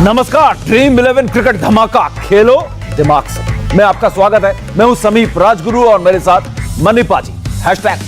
नमस्कार, dream 11 cricket धमाका खेलो दिमाग से। मैं आपका स्वागत है। मैं हूं समीप राजगुरु और मेरे साथ मनी पाजी,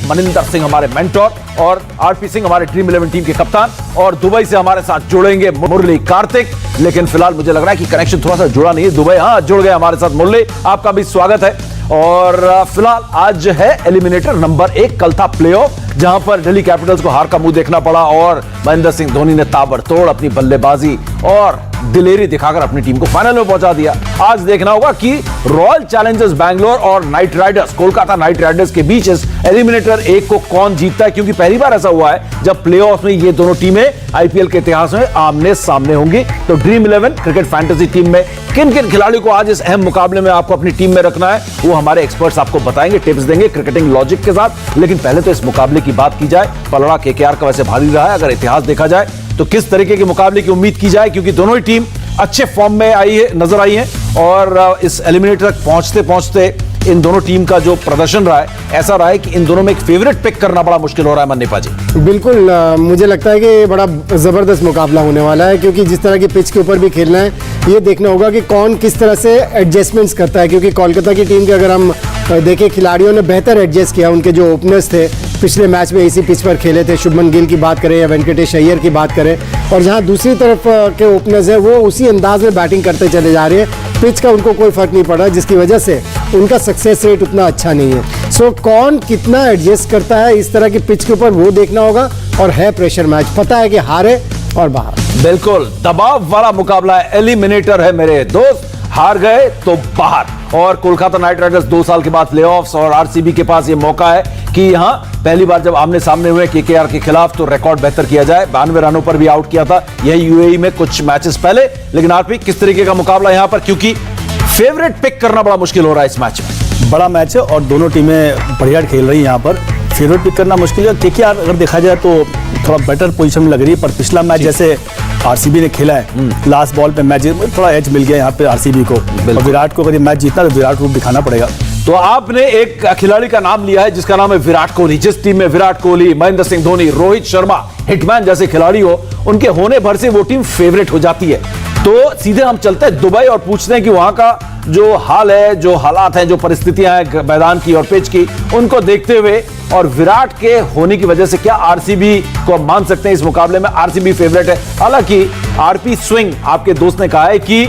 #मनिंदर सिंह हमारे मेंटोर और आरपी सिंह हमारे ड्रीम 11 टीम के कप्तान, और दुबई से हमारे साथ जुड़ेंगे मुरली कार्तिक। लेकिन फिलहाल मुझे लग रहा है कि कनेक्शन थोड़ा सा जुड़ा नहीं है। दुबई हाँ जुड़ गए हमारे साथ। मुरली, आपका भी स्वागत है। और फिलहाल आज है एलिमिनेटर नंबर 1। कल था प्लेऑफ जहां पर दिल्ली कैपिटल्स को हार का मुंह देखना पड़ा और महेंद्र सिंह धोनी ने ताबड़तोड़ अपनी बल्लेबाजी और दिलेरी दिखाकर अपनी टीम को फाइनल में पहुंचा दिया। आज देखना होगा कि रॉयल चैलेंजर्स बैंगलोर और night Riders, Kolkata night Riders के बीच इस एलिमिनेटर 1 को कौन जीतता है, क्योंकि पहली बार ऐसा हुआ है जब प्लेऑफ में ये दोनों टीमें आईपीएल के इतिहास में आमने सामने होंगी। तो ड्रीम 11 क्रिकेट फैंटेसी टीम में किन किन खिलाड़ियों को आज इस अहम मुकाबले में आपको अपनी टीम में रखना है, वो हमारे एक्सपर्ट्स आपको बताएंगे, टिप्स देंगे क्रिकेटिंग लॉजिक के साथ। लेकिन पहले तो इस मुकाबले की बात की जाए। पलड़ा केकेआर का वैसे भारी रहा है, अगर इतिहास देखा जाए तो किस तरीके के मुकाबले की उम्मीद की जाए, क्योंकि दोनों ही टीम अच्छे फॉर्म में आई है, नजर आई है। और इस एलिमिनेटर तक पहुंचते पहुंचते इन दोनों टीम का जो प्रदर्शन रहा है, ऐसा रहा है कि इन दोनों में एक फेवरेट पिक करना बड़ा मुश्किल हो रहा है। मन्नी पाजी, बिल्कुल मुझे लगता है कि बड़ा जबरदस्त मुकाबला होने वाला है, क्योंकि जिस तरह की पिच के ऊपर भी खेलना है, ये देखना होगा कि कौन किस तरह से एडजस्टमेंट्स करता है। क्योंकि कोलकाता की टीम के अगर हम देखें, खिलाड़ियों ने बेहतर एडजस्ट किया। उनके जो ओपनर्स थे पिछले मैच में इसी पिच पर खेले थे, शुभमन गिल की बात करें या वेंकटेश अय्यर की बात करें, और जहां दूसरी तरफ के ओपनर्स हैं वो उसी अंदाज में बैटिंग करते चले जा रहे हैं। पिच का उनको कोई फर्क नहीं पड़ रहा, जिसकी वजह से उनका सक्सेस रेट उतना अच्छा नहीं है। सो कौन कितना एडजस्ट करता है इस तरह की पिच के ऊपर, वो देखना होगा। और है प्रेशर मैच, पता है कि हारे और बाहर। बिल्कुल दबाव वाला मुकाबला है, एलिमिनेटर है मेरे दोस्त। हार गए तो बाहर। और कोलकाता नाइट राइडर्स 2 साल के बाद प्लेऑफ्स, और आरसीबी के पास ये मौका है कि यहां पहली बार जब आमने सामने हुए केकेआर के खिलाफ तो रिकॉर्ड बेहतर किया जाए। 92 रनों पर भी आउट किया था यही यूएई में कुछ मैचेस पहले। लेकिन आरपी, किस तरीके का मुकाबला यहां पर, क्योंकि फेवरेट पिक करना बड़ा मुश्किल हो रहा है इस मैच में। बड़ा मैच है और दोनों टीमें बढ़िया खेल रही हैं। यहाँ पर फेवरेट पिक करना मुश्किल है। केकेआर अगर देखा जाए तो थोड़ा बेटर पोजीशन में लग रही है, पर पिछला मैच जैसे आरसीबी ने खेला है, लास्ट बॉल पे मैच थोड़ा एज मिल गया यहाँ पे आरसीबी को। और विराट को अगर ये मैच जीतना तो विराट रूप दिखाना पड़ेगा। तो आपने एक खिलाड़ी का नाम लिया है जिसका नाम है विराट कोहली। जिस टीम में विराट कोहली, महेंद्र सिंह धोनी, रोहित शर्मा, हिटमैन जैसे खिलाड़ी हो, उनके होने भर से वो टीम फेवरेट हो जाती है। तो सीधे हम चलते हैं दुबई और पूछते हैं कि वहां का जो हाल है, जो हालात हैं, जो परिस्थितियां हैं मैदान की और पिच की, उनको देखते हुए और विराट के होने की वजह से क्या आरसीबी को हम मान सकते हैं इस मुकाबले में आरसीबी फेवरेट है। हालांकि आरपी स्विंग आपके दोस्त ने कहा है कि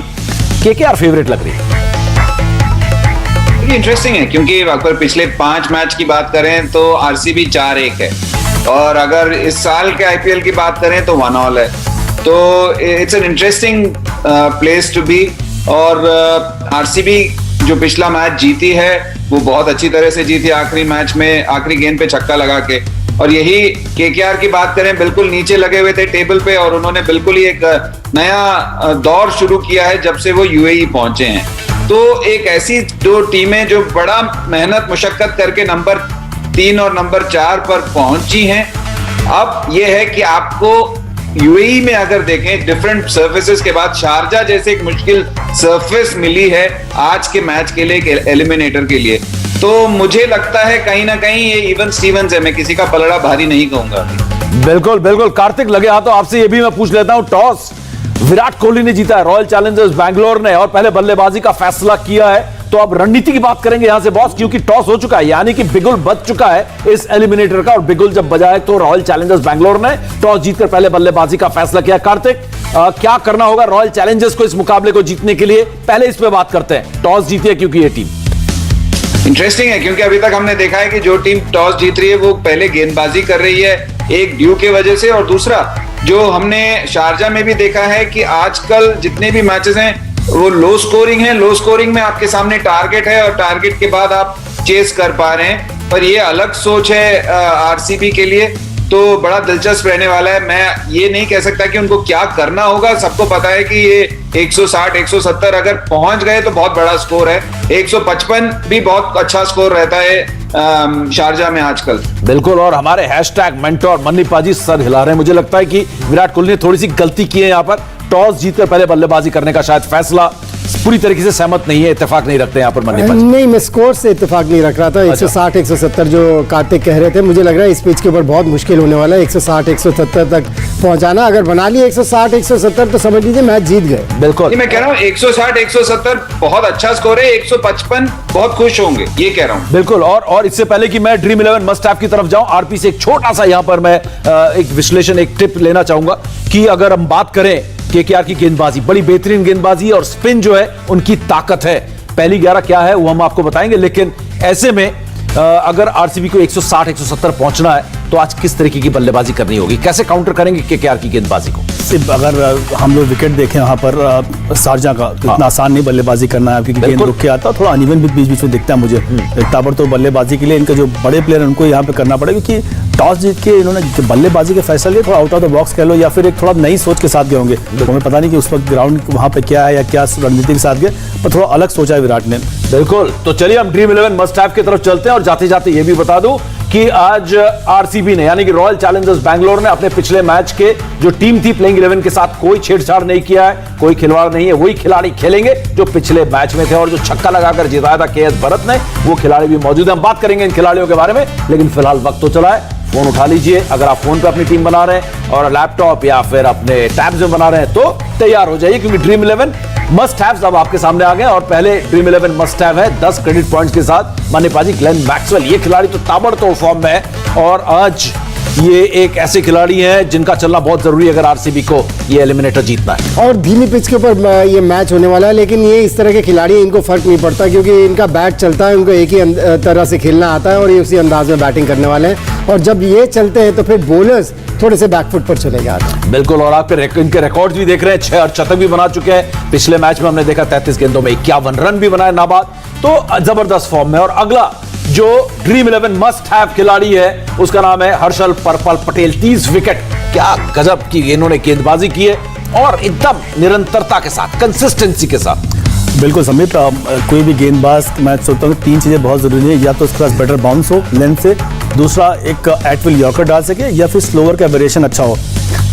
केकेआर फेवरेट लग रही है। इंटरेस्टिंग है, क्योंकि अगर पिछले 5 मैच की बात करें तो आरसीबी 4-1 है, और अगर इस साल के आईपीएल की बात करें तो 1-1 है। तो it's an interesting place to be. और आरसीबी जो पिछला मैच जीती है वो बहुत अच्छी तरह से जीती, आखिरी मैच में आखिरी गेंद पे छक्का लगा के। और यही केकेआर की बात करें, बिल्कुल नीचे लगे हुए थे टेबल पे, और उन्होंने बिल्कुल ही एक नया दौर शुरू किया है जब से वो यूएई पहुंचे हैं। तो एक ऐसी दो टीमें जो बड़ा मेहनत मुशक्कत करके नंबर 3 और नंबर 4 पर पहुंची हैं। अब यह है कि आपको यूएई में अगर देखें, डिफरेंट सर्फेसेस के बाद शारजा जैसे एक मुश्किल सरफेस मिली है आज के मैच के लिए, एलिमिनेटर के लिए। तो मुझे लगता है कहीं ना कहीं ये इवन स्टीवंस है, मैं किसी का पलड़ा भारी नहीं कहूंगा। बिल्कुल बिल्कुल कार्तिक, लगे हाथों आपसे ये भी मैं पूछ लेता हूं। टॉस विराट कोहली ने जीता है, रॉयल चैलेंजर्स बैंगलोर ने, और पहले बल्लेबाजी का फैसला किया है। तो अब रणनीति की बात करेंगे यहां से बॉस, क्योंकि टॉस हो चुका है, यानी कि बिगुल बज चुका है इस एलिमिनेटर का। और बिगुल जब बजा है तो रॉयल चैलेंजर्स बैंगलोर ने टॉस जीतकर पहले बल्लेबाजी का फैसला किया। कार्तिक, क्या करना होगा रॉयल चैलेंजर्स को इस मुकाबले को जीतने के लिए? पहले इस पे बात करते हैं। टॉस जीती है क्योंकि ये टीम इंटरेस्टिंग है, क्योंकि अभी तक हमने देखा है कि जो टीम टॉस जीत रही है वो पहले गेंदबाजी कर रही है, एक ड्यू के वजह से। और दूसरा जो हमने शारजा में भी देखा है कि आजकल जितने भी मैचेस हैं वो लो स्कोरिंग है। लो स्कोरिंग में आपके सामने टारगेट है और टारगेट के बाद आप चेस कर पा रहे हैं। पर ये अलग सोच है आरसीबी के लिए, तो बड़ा दिलचस्प रहने वाला है। मैं ये नहीं कह सकता कि उनको क्या करना होगा, सबको पता है कि ये 160 170 अगर पहुंच गए तो बहुत बड़ा स्कोर है। 155 भी बहुत अच्छा स्कोर रहता है शारजा में आजकल। बिल्कुल, और हमारे #मेंटोर मन्नी पाजी सर हिला रहे हैं। मुझे लगता है कि विराट कोहली ने थोड़ी सी गलती की है यहां पर, टॉस जीतकर पहले बल्लेबाजी करने का शायद फैसला पूरी तरीके से सहमत नहीं है, इत्तेफाक नहीं रखते यहाँ पर मन्नी पाजी। नहीं, मैं स्कोर से इत्तेफाक नहीं रख रहा था। 160 170 जो कार्तिक कह रहे थे, मुझे लग रहा है इस पिच के ऊपर बहुत मुश्किल होने वाला है। 160 170 तक पहुंचाना। अगर बना लिए 160 170 तो समझ लीजिए मैच जीत गए। बिल्कुल, मैं कह रहा हूँ 160 170 बहुत अच्छा स्कोर है, 155 बहुत खुश होंगे, ये कह रहा हूँ। बिल्कुल। और इससे पहले कि मैं ड्रीम 11 मस्ट हैव की तरफ जाऊं, आरपी से एक छोटा सा यहां पर मैं एक विश्लेषण, एक टिप लेना चाहूंगा कि अगर हम बात करें केकेआर की गेंदबाजी, बड़ी बेहतरीन गेंदबाजी और स्पिन जो है उनकी ताकत है। पहली 11 क्या है वो हम आपको बताएंगे, लेकिन ऐसे में अगर आरसीबी को 160 170 पहुंचना है तो आज किस तरीके की बल्लेबाजी करनी होगी, कैसे काउंटर करेंगे केकेआर की गेंदबाजी को? सिर्फ अगर हम लोग विकेट देखें वहाँ पर शारजाह का, तो इतना आसान नहीं बल्लेबाजी करना है, क्योंकि गेंद रुक के आता है, थोड़ा अनइवन भी बीच बीच में दिखता है मुझे। ताबड़तोड़ बल्लेबाजी के लिए इनके जो बड़े प्लेयर हैं उनको यहाँ पे करना पड़ेगा, क्योंकि टॉस जीत के इन्होंने बल्लेबाजी के फैसला लिए, थोड़ा आउट ऑफ द बॉक्स कह लो या फिर एक थोड़ा नई सोच के साथ गए होंगे। हमें पता नहीं कि उस वक्त ग्राउंड वहाँ पे क्या है या क्या रणनीति के साथ गए, पर थोड़ा अलग सोचा है विराट ने। बिल्कुल। तो चलिए हम ड्रीम 11 मस्ट हैव की तरफ चलते हैं और जाते जाते ये भी बता दूं कि आज आरसीबी ने यानी कि रॉयल चैलेंजर्स बैंगलोर ने अपने पिछले मैच के जो टीम थी प्लेइंग 11 के साथ कोई छेड़छाड़ नहीं किया है, कोई खिलवाड़ नहीं है। वही खिलाड़ी खेलेंगे जो पिछले मैच में थे और जो छक्का लगाकर जिताया था केएस भरत ने, वो खिलाड़ी भी मौजूद है। हम बात करेंगे इन खिलाड़ियों के बारे में, लेकिन फिलहाल वक्त तो चला है। फोन उठा लीजिए अगर आप फोन पे अपनी टीम बना रहे हैं और लैपटॉप या फिर अपने टैब्स में बना रहे हैं तो तैयार हो जाइए, क्योंकि ड्रीम 11 मस्ट हैव्स अब आपके सामने आ गए। और पहले ड्रीम 11 मस्ट हैव है 10 क्रेडिट पॉइंट्स के साथ मनीपाजी ग्लेन मैक्सवेल। ये खिलाड़ी तो ताबड़तोड़ फॉर्म में है और आज ये एक ऐसे खिलाड़ी हैं जिनका चलना बहुत जरूरी है अगर आरसीबी को ये एलिमिनेटर जीतना है। और धीमी पिच के ऊपर ये मैच होने वाला है, लेकिन ये इस तरह के खिलाड़ी इनको फर्क नहीं पड़ता, क्योंकि इनका बैट चलता है, उनको एक ही तरह से खेलना आता है और ये उसी अंदाज में बैटिंग करने वाले हैं। और जब ये चलते हैं तो फिर बॉलर्स थोड़े से बैकफुट पर चले जाते हैं। बिल्कुल। और आप इनके रिकॉर्ड्स भी देख रहे हैं, 6 अर्धशतक भी बना चुके हैं। पिछले मैच में हमने देखा 33 गेंदों में 51 रन भी बनाए नाबाद, तो जबरदस्त फॉर्म में। और अगला जो ड्रीम 11 मस्ट हैव खिलाड़ी है उसका नाम है हर्षल पर्पल पटेल। 30 विकेट, क्या गजब की इन्होंने गेंदबाजी की है और एकदम निरंतरता के साथ, कंसिस्टेंसी के साथ। बिल्कुल समीप, कोई भी गेंदबाज मैं सोचता हूँ 3 चीज़ें बहुत ज़रूरी है, या तो उसके पास बेटर बाउंस हो लेंथ से, दूसरा एक एटविल यॉर्कर डाल सके, या फिर स्लोवर का वेरिएशन अच्छा हो।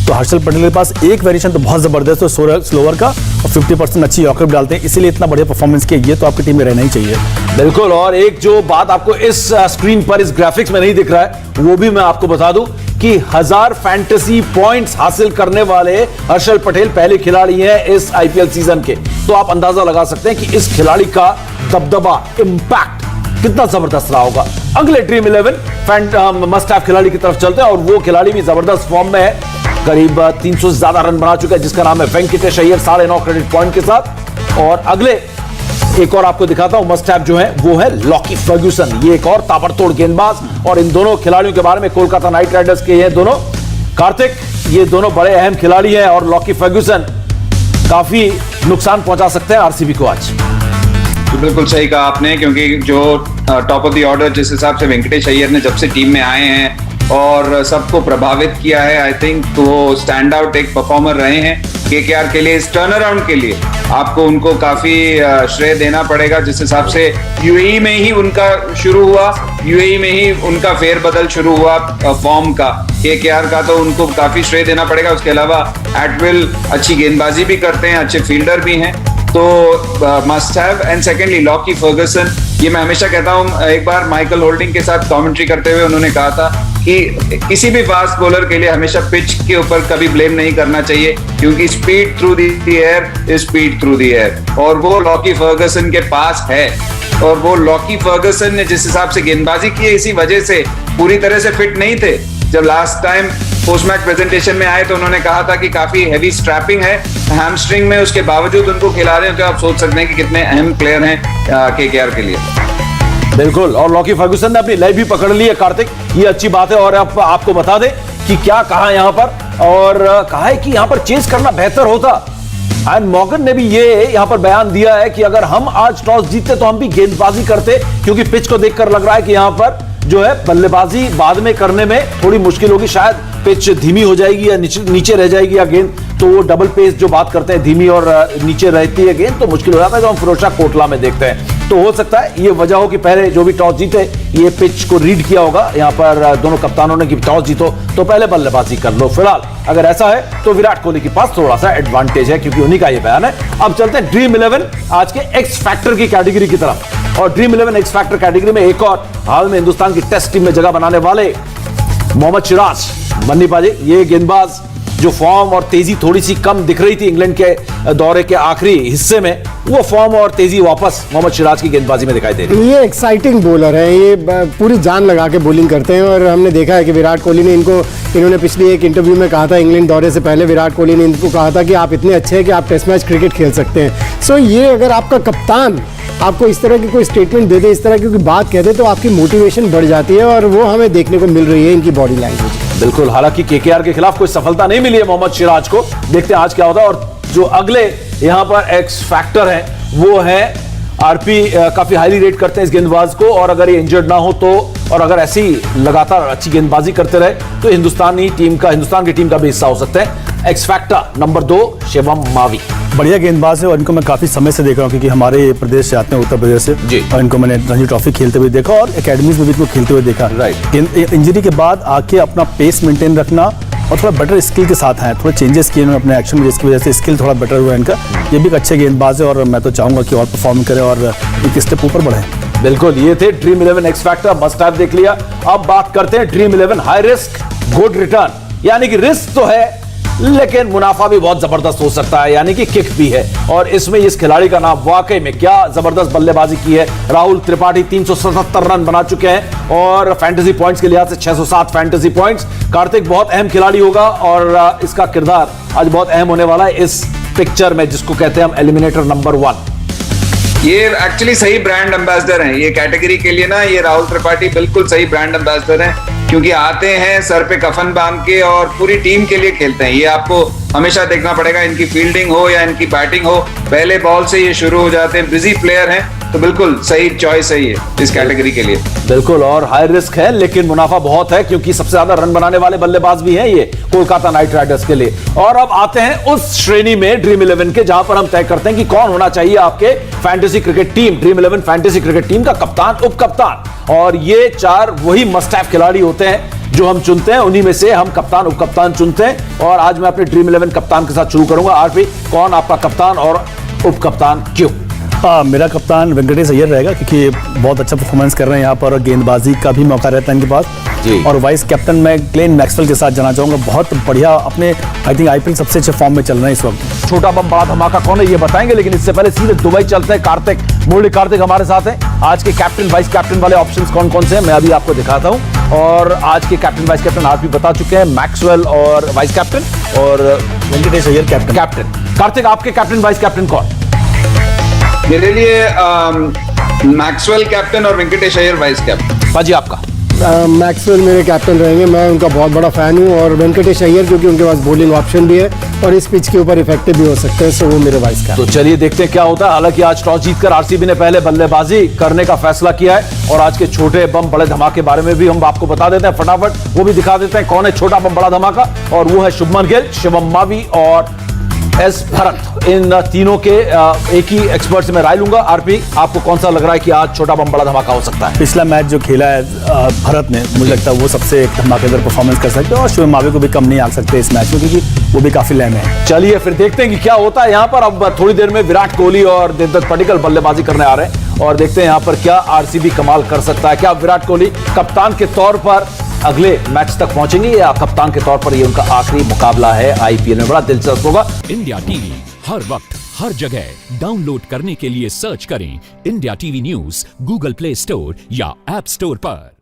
तो हर्षल पटेल के पास एक वेरिएशन तो बहुत ज़बरदस्त है स्लोवर का, और 50% अच्छी यॉर्कर डालते हैं, इसीलिए इतना बढ़िया परफॉर्मेंस किया। ये तो आपकी टीम में रहना ही चाहिए। बिल्कुल। और एक जो बात आपको इस स्क्रीन पर, इस ग्राफिक्स में नहीं दिख रहा है, वो भी मैं आपको बता दूं कि 1000 फैंटेसी पॉइंट्स हासिल करने वाले हर्षल पटेल पहले खिलाड़ी हैं इस आईपीएल सीजन के। तो आप अंदाजा लगा सकते हैं कि इस खिलाड़ी का दबदबा, इंपैक्ट कितना जबरदस्त रहा होगा। अगले ड्रीम 11 मस्ट हैव खिलाड़ी की तरफ चलते हैं और वो खिलाड़ी भी जबरदस्त फॉर्म में है, करीब 300 से ज्यादा रन बना चुका है, जिसका नाम है वेंकटेश अय्यर, 9.5 क्रेडिट पॉइंट के साथ। और अगले एक और आपको दिखाता हूं मस्ट हैव जो है वो है लॉकी फर्ग्यूसन। ये एक और ताबड़तोड़ गेंदबाज, और इन दोनों खिलाड़ियों के बारे में कोलकाता नाइट राइडर्स के ये दोनों कार्तिक, ये दोनों बड़े अहम खिलाड़ी हैं और लॉकी फर्ग्यूसन काफी नुकसान पहुंचा सकते हैं आरसीबी को आज। तो बिल्कुल सही कहा आपने, क्योंकि जो टॉप ऑफ द ऑर्डर जिस हिसाब से वेंकटेश अय्यर ने जब से टीम में आए हैं और सबको प्रभावित किया है, आई थिंक वो स्टैंड आउट एक परफॉर्मर रहे हैं केकेआर के लिए। इस टर्न अराउंड के लिए आपको उनको काफी श्रेय देना पड़ेगा, जिस हिसाब से यूएई में ही उनका शुरू हुआ, यूएई में ही उनका फेरबदल शुरू हुआ फॉर्म का केकेआर का, तो उनको काफी श्रेय देना पड़ेगा। उसके अलावा एटविल अच्छी गेंदबाजी भी करते हैं, अच्छे फील्डर भी हैं, तो must have. And secondly Lockie Ferguson, ये मैं हमेशा कहता हूं, एक बार माइकल होल्डिंग के साथ कमेंट्री करते हुए उन्होंने कहा था कि किसी भी फास्ट बॉलर के लिए हमेशा पिच के ऊपर कभी ब्लेम नहीं करना चाहिए, क्योंकि speed through the air is speed through the air, और वो लॉकी फर्गसन के पास है। और वो लॉकी फर्गसन ने जिस हिसाब से गेंदबाजी की है, इसी वजह से पूरी तरह से फिट नहीं थे। जब last time post match presentation में आए तो उन्होंने कहा था कि काफी हैवी स्ट्रैपिंग है हैमस्ट्रिंग में, उसके बावजूद उनको खिला रहे हैं, तो आप सोच सकते हैं कि कितने अहम प्लेयर हैं केकेआर के लिए। बिल्कुल। और लॉकी फर्ग्यूसन ने अपनी लाइफ भी पकड़ ली है कार्तिक, ये अच्छी बात है। और अब आपको बता दें कि क्या कहा यहां पर, और कहा है कि यहां पर चेंज करना बेहतर होता। एंड मॉर्गन ने भी ये यहां पर बयान दिया है कि अगर हम आज टॉस जीतते तो हम भी गेंदबाजी करते, क्योंकि पिच को देखकर लग रहा है कि यहां पर जो है बल्लेबाजी बाद में करने में थोड़ी मुश्किल होगी, शायद पिच धीमी हो जाएगी या नीचे रह जाएगी या गेंद, तो वो डबल पेस जो बात करते हैं, धीमी और नीचे रहती है गेंद, तो मुश्किल हो जाता है, जो हम फिरोजशाह कोटला में देखते हैं। तो हो सकता है ये वजह हो कि पहले जो भी टॉस जीते ये पिच को रीड किया होगा यहाँ पर दोनों कप्तानों ने कि टॉस जीतो तो पहले बल्लेबाजी कर लो। फिलहाल अगर ऐसा है तो विराट कोहली के पास थोड़ा सा एडवांटेज है, क्योंकि उन्हीं का ये बयान है। अब चलते हैं ड्रीम 11 आज के एक्स फैक्टर की कैटेगरी की तरफ, और ड्रीम 11 एक्स फैक्टर कैटेगरी में एक और हाल में हिंदुस्तान की टेस्ट टीम में जगह बनाने वाले मोहम्मद सिराज। मन्नी पाजी, ये गेंदबाज जो फॉर्म और तेजी थोड़ी सी कम दिख रही थी इंग्लैंड के दौरे के आखिरी हिस्से में, वो फॉर्म और तेजी वापस मोहम्मद सिराज की गेंदबाजी में दिखाई दे रही है। ये एक्साइटिंग बॉलर है, ये पूरी जान लगा के बॉलिंग करते हैं और हमने देखा है कि विराट कोहली ने इन्होंने पिछली एक इंटरव्यू में कहा था, इंग्लैंड दौरे से पहले विराट कोहली ने इनको कहा था कि आप इतने अच्छे हैं कि आप टेस्ट मैच क्रिकेट खेल सकते हैं। सो ये अगर आपका कप्तान आपको इस तरह की कोई स्टेटमेंट दे दे, इस तरह की कोई बात कह दे, तो आपकी मोटिवेशन बढ़ जाती है और वो हमें देखने को मिल रही है इनकी बॉडी लैंग्वेज। बिल्कुल, हालांकि केकेआर के खिलाफ कोई सफलता नहीं मिली है मोहम्मद सिराज को, देखते हैं आज क्या होता है। और जो अगले यहाँ पर एक्स फैक्टर है वो है आरपी, काफी हाईली रेट करते हैं इस गेंदबाज को, और अगर ये इंजर्ड ना हो तो, और अगर ऐसी लगातार अच्छी गेंदबाजी करते रहे तो हिंदुस्तान की टीम का भी हिस्सा हो सकते हैं। X factor number 2 Shivam Mavi, बढ़िया गेंदबाज है और इनको मैं काफी समय से देख रहा हूँ, क्योंकि हमारे प्रदेश से आते हैं, उत्तर प्रदेश से जी। और इनको मैंने रणजी ट्रॉफी खेलते हुए देखा और एकेडमीज में भी इनको खेलते हुए देखा। राइट। इंजरी के बाद आके अपना पेस मेंटेन रखना और थोड़ा बेटर स्किल के साथ आए, थोड़ा चेंजेस किए इन्होंने अपने एक्शन में, जिसकी वजह से स्किल थोड़ा बेटर हुआ इनका। ये भी एक अच्छे गेंदबाज है और मैं तो चाहूंगा कि और परफॉर्म करें और एक स्टेप ऊपर बढ़े। बिल्कुल, ये थे dream 11 x factor, must have देख लिया। अब बात करते हैं dream 11 high risk good return, यानी कि रिस्क तो है लेकिन मुनाफा भी बहुत जबरदस्त हो सकता है, यानी कि किक भी है। और इसमें इस खिलाड़ी का नाम, वाकई में क्या जबरदस्त बल्लेबाजी की है राहुल त्रिपाठी। 377 रन बना चुके हैं और फैंटेसी पॉइंट्स के लिहाज से 607 फैंटेसी पॉइंट्स। कार्तिक बहुत अहम खिलाड़ी होगा और इसका किरदार आज बहुत अहम होने वाला है इस पिक्चर में, जिसको कहते हैं हम एलिमिनेटर नंबर 1। ये एक्चुअली सही ब्रांड एम्बेसडर हैं ये कैटेगरी के लिए ना, ये राहुल त्रिपाठी बिल्कुल सही ब्रांड एम्बेसडर हैं, क्योंकि आते हैं सर पे कफन बांध के और पूरी टीम के लिए खेलते हैं। ये आपको हमेशा देखना पड़ेगा, इनकी फील्डिंग हो या इनकी बैटिंग हो, पहले बॉल से ये शुरू हो जाते हैं। बिजी प्लेयर हैं, तो बिल्कुल सही चॉइस है ये इस कैटेगरी के लिए। बिल्कुल, और हाई रिस्क है लेकिन मुनाफा बहुत है, क्योंकि सबसे ज्यादा रन बनाने वाले बल्लेबाज भी हैं ये कोलकाता नाइट राइडर्स के लिए। और अब आते हैं उस श्रेणी में ड्रीम 11 के, जहां पर हम तय करते हैं कि कौन होना चाहिए आपके fantasy cricket team, dream 11 fantasy cricket team का कप्तान, उप कप्तान। और ये 4 वही मस्ट हैव खिलाड़ी होते हैं जो हम चुनते हैं, उन्हीं में से हम कप्तान उप कप्तान चुनते हैं। और आज मैं अपने ड्रीम 11 कप्तान के साथ शुरू करूंगा। आरपी, कौन आपका कप्तान और उप कप्तान, क्यों? मेरा कप्तान वेंकटेश अय्यर रहेगा, क्योंकि बहुत अच्छा परफॉर्मेंस कर रहे हैं यहाँ पर और गेंदबाजी का भी मौका रहता है इनके पास जी। और वाइस कैप्टन मैं ग्लेन मैक्सवेल के साथ जाना चाहूंगा, बहुत बढ़िया अपने आई थिंक आईपीएल सबसे अच्छे फॉर्म में चल रहे हैं इस वक्त। छोटा बम बड़ा धमाका कौन है ये बताएंगे, लेकिन इससे पहले सीधे दुबई चलते हैं। कार्तिक, मुरली कार्तिक हमारे साथ हैं। आज के कैप्टन वाइस कैप्टन वाले ऑप्शंस कौन कौन से हैं मैं अभी आपको दिखाता हूं। और आज के कैप्टन वाइस कैप्टन आप भी बता चुके हैं, मैक्सवेल और वाइस कैप्टन, और वेंकटेश अय्यर कैप्टन। कार्तिक, आपके कैप्टन वाइस कैप्टन कौन? मेरे लिए मैक्सवेल कैप्टन और वेंकटेश अय्यर वाइस कैप्टन। बाजी, आपका? मैक्सवेल मेरे कैप्टन रहेंगे, मैं उनका बहुत बड़ा फैन हूँ, और वेंकटेश अय्यर क्योंकि उनके पास बॉलिंग ऑप्शन भी है और इस पिच के ऊपर इफेक्टिव भी हो सकते हैं, सो वो मेरे वाइस कैप्टन। तो चलिए देखते हैं क्या होता है। हालांकि आज टॉस जीतकर आरसीबी ने पहले बल्लेबाजी करने का फैसला किया है, और आज के छोटे बम बड़े धमाके बारे में भी हम आपको बता देते हैं फटाफट, वो भी दिखा देते हैं कौन है छोटा बम बड़ा धमाका। और वो है शुभमन गिल, शिवम मावी और एस भरत। इन तीनों के एक ही एक्सपर्ट से मैं राय लूंगा। आरपी, आपको कौन सा लग रहा है कि आज छोटा बम बड़ा धमाका हो सकता है? पिछला मैच जो खेला है भरत ने, मुझे लगता है वो सबसे धमाकेदार परफॉर्मेंस कर सकते हैं और शिवम मावी को भी कम नहीं आ सकते इस मैच में, क्योंकि वो भी काफी लहम है। चलिए फिर देखते हैं कि क्या होता है यहाँ पर। अब थोड़ी देर में विराट कोहली और देवदत्त पडिक्कल बल्लेबाजी करने आ रहे हैं, और देखते हैं यहाँ पर क्या आरसीबी कमाल कर सकता है। क्या विराट कोहली कप्तान के तौर पर अगले मैच तक पहुंचेंगे, या कप्तान के तौर पर ये उनका आखिरी मुकाबला है आईपीएल में? बड़ा दिलचस्प होगा। इंडिया टीवी हर वक्त हर जगह डाउनलोड करने के लिए सर्च करें India TV news Google play store या ऐप स्टोर पर।